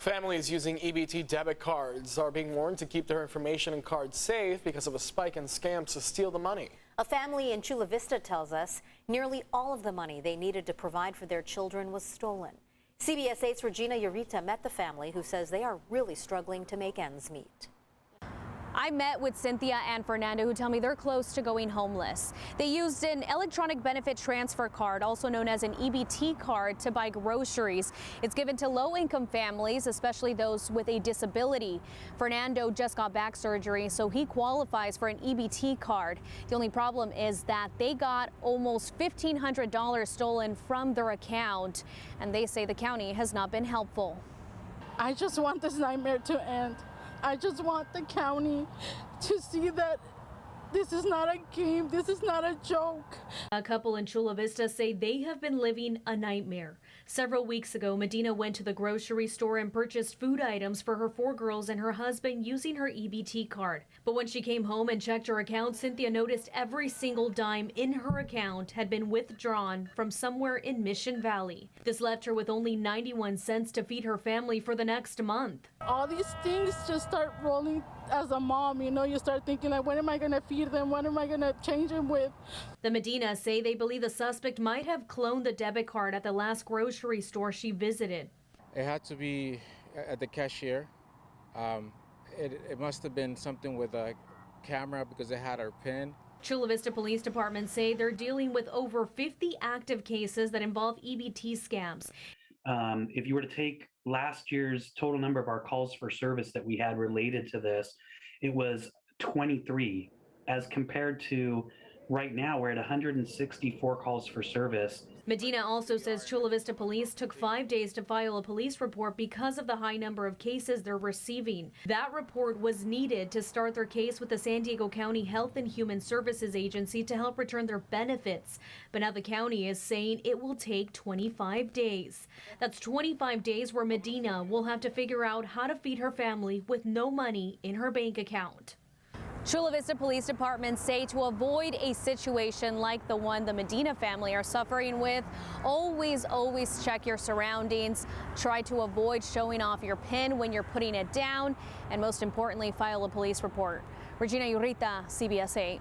Families using EBT debit cards are being warned to keep their information and cards safe because of a spike in scams to steal the money. A family in Chula Vista tells us nearly all of the money they needed to provide for their children was stolen. CBS 8's Regina Urita met the family, who says they are really struggling to make ends meet. I met with Cynthia and Fernando, who tell me they're close to going homeless. They used an electronic benefit transfer card, also known as an EBT card, to buy groceries. It's given to low-income families, especially those with a disability. Fernando just got back surgery, so he qualifies for an EBT card. The only problem is that they got almost $1,500 stolen from their account, and they say the county has not been helpful. I just want this nightmare to end. I just want the county to see that this is not a game, this is not a joke. A couple in Chula Vista say they have been living a nightmare. Several weeks ago, Medina went to the grocery store and purchased food items for her 4 girls and her husband using her EBT card. But when she came home and checked her account, Cynthia noticed every single dime in her account had been withdrawn from somewhere in Mission Valley. This left her with only 91 cents to feed her family for the next month. All these things just start rolling as a mom, you know, you start thinking, like, when am I going to feed them? What am I going to change them with? The Medina say they believe the suspect might have cloned the debit card at the last grocery store she visited. It had to be at the cashier. It must have been something with a camera because it had her PIN. Chula Vista Police Department say they're dealing with over 50 active cases that involve EBT scams. If you were to take last year's total number of our calls for service that we had related to this, it was 23, as compared to right now we're at 164 calls for service. Medina also says Chula Vista Police took 5 days to file a police report because of the high number of cases they're receiving. That report was needed to start their case with the San Diego County Health and Human Services Agency to help return their benefits. But now the county is saying it will take 25 days. That's 25 days where Medina will have to figure out how to feed her family with no money in her bank account. Chula Vista Police Department say to avoid a situation like the one the Medina family are suffering with, always check your surroundings. Try to avoid showing off your PIN when you're putting it down, and most importantly, file a police report. Regina Urita, CBS 8.